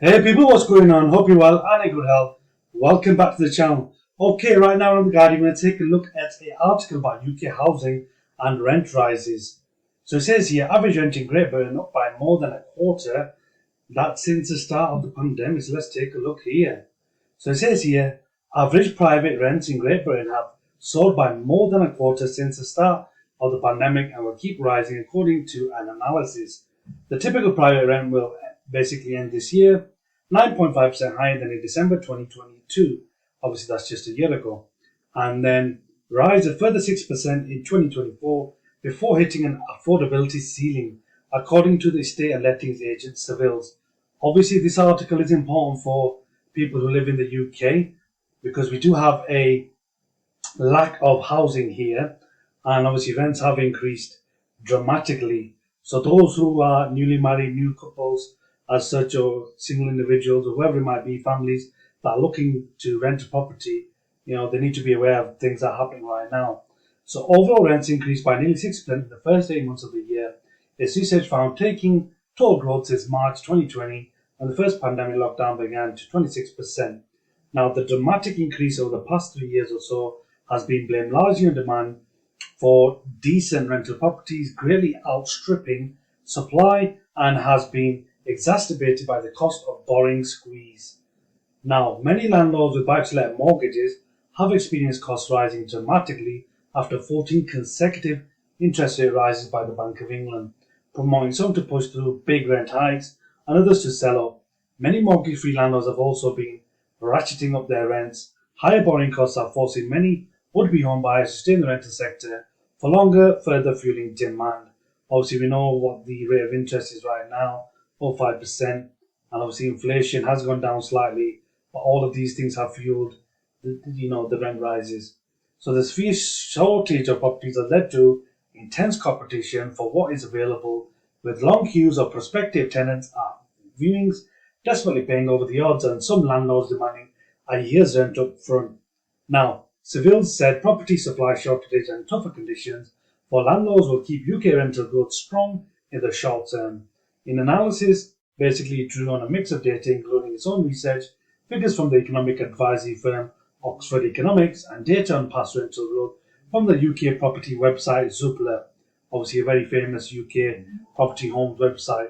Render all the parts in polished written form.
Hey people, what's going on? Hope you're well and in good health. Welcome back to the channel. Okay, right now on the Guardian, we're going to take a look at an article about UK housing and rent rises. So it says here, average rent in Great Britain up by more than a quarter. That's since the start of the pandemic. So let's take a look here. So it says here, average private rents in Great Britain have soared by more than a quarter since the start of the pandemic and will keep rising according to an analysis. The typical private rent will basically end this year 9.5% higher than in December 2022. Obviously, that's just a year ago. And then rise a further 6% in 2024 before hitting an affordability ceiling, according to the estate and lettings agent Savills. Obviously, this article is important for people who live in the UK because we do have a lack of housing here, and obviously rents have increased dramatically. So those who are newly married, new couples as such, or single individuals, or whoever it might be, families that are looking to rent a property, they need to be aware of things that are happening right now. So overall rents increased by nearly 6% in the first 8 months of the year. This research found taking total growth since March 2020 when the first pandemic lockdown began to 26%. Now, the dramatic increase over the past 3 years or so has been blamed largely on demand for decent rental properties, greatly outstripping supply, and has been exacerbated by the cost of borrowing squeeze. Now, many landlords with buy-to-let mortgages have experienced costs rising dramatically after 14 consecutive interest rate rises by the Bank of England, promoting some to push through big rent hikes and others to sell up. Many mortgage-free landlords have also been ratcheting up their rents. Higher borrowing costs are forcing many would-be home buyers to stay in the rental sector for longer, further fueling demand. Obviously, we know what the rate of interest is right now, 5%, and obviously inflation has gone down slightly, but all of these things have fueled the rent rises. So this fierce shortage of properties has led to intense competition for what is available, with long queues of prospective tenants at viewings desperately paying over the odds, and some landlords demanding a year's rent up front. Now, Savills said property supply shortage and tougher conditions for landlords will keep UK rental growth strong in the short term. In analysis, basically it drew on a mix of data including its own research, figures from the economic advisory firm Oxford Economics, and data on past rental growth from the UK property website Zoopla, obviously a very famous UK property homes website.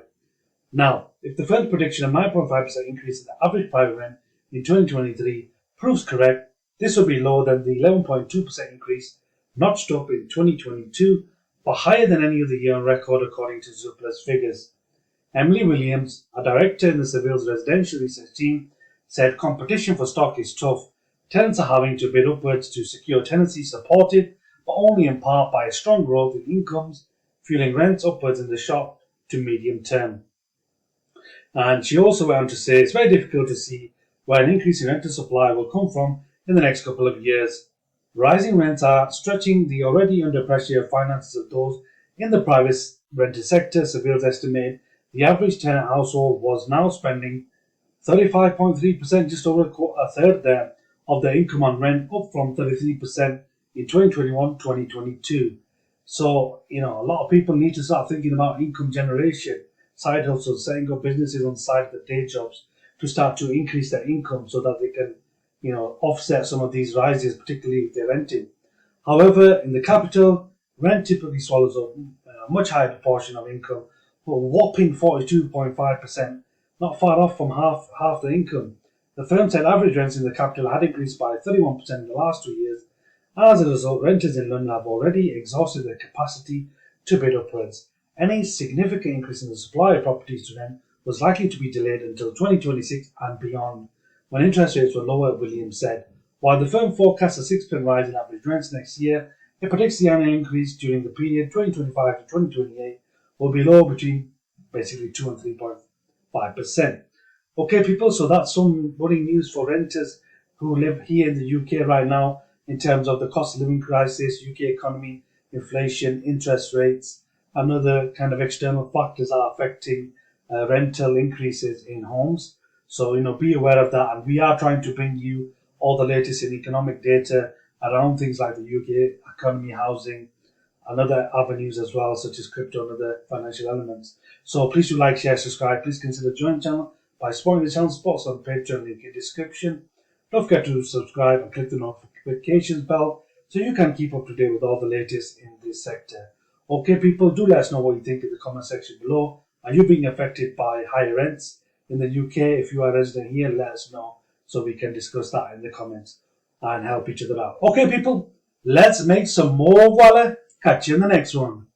Now, if the firm's prediction of 9.5% increase in the average private rent in 2023 proves correct, this will be lower than the 11.2% increase notched up in 2022, but higher than any other year on record according to Zoopla's figures. Emily Williams, a director in the Savills residential research team, said competition for stock is tough. Tenants are having to bid upwards to secure tenancy supported, but only in part by a strong growth in incomes, fueling rents upwards in the short to medium term. And she also went on to say it's very difficult to see where an increase in rental supply will come from in the next couple of years. Rising rents are stretching the already under pressure finances of those in the private rental sector. Savills estimate the average tenant household was now spending 35.3%, just over a third there, of their income on rent, up from 33% in 2021-2022. So, a lot of people need to start thinking about income generation, side hustles, setting up businesses on the side of the day jobs to start to increase their income so that they can, offset some of these rises, particularly if they're renting. However, in the capital, rent typically swallows up a much higher proportion of income, a whopping 42.5%, not far off from half the income. The firm said average rents in the capital had increased by 31% in the last 2 years. As a result, renters in London have already exhausted their capacity to bid upwards. Any significant increase in the supply of properties to rent was likely to be delayed until 2026 and beyond, when interest rates were lower, Williams said. While the firm forecasts a 6% rise in average rents next year, it predicts the annual increase during the period 2025 to 2028 will be low between basically 2 and 3.5%. Okay, people, so that's some worrying news for renters who live here in the UK right now in terms of the cost of living crisis, UK economy, inflation, interest rates, and other kind of external factors are affecting rental increases in homes. So, be aware of that. And we are trying to bring you all the latest in economic data around things like the UK economy, housing, and other avenues as well, such as crypto and other financial elements. So please do like, share, subscribe. Please consider joining the channel by supporting the channel. Support us on Patreon, link in the description. Don't forget to subscribe and click the notifications bell so you can keep up to date with all the latest in this sector. Okay, people, do let us know what you think in the comment section below. Are you being affected by higher rents in the UK? If you are a resident here, let us know so we can discuss that in the comments and help each other out. Okay, people, let's make some more voila. Catch you in the next one.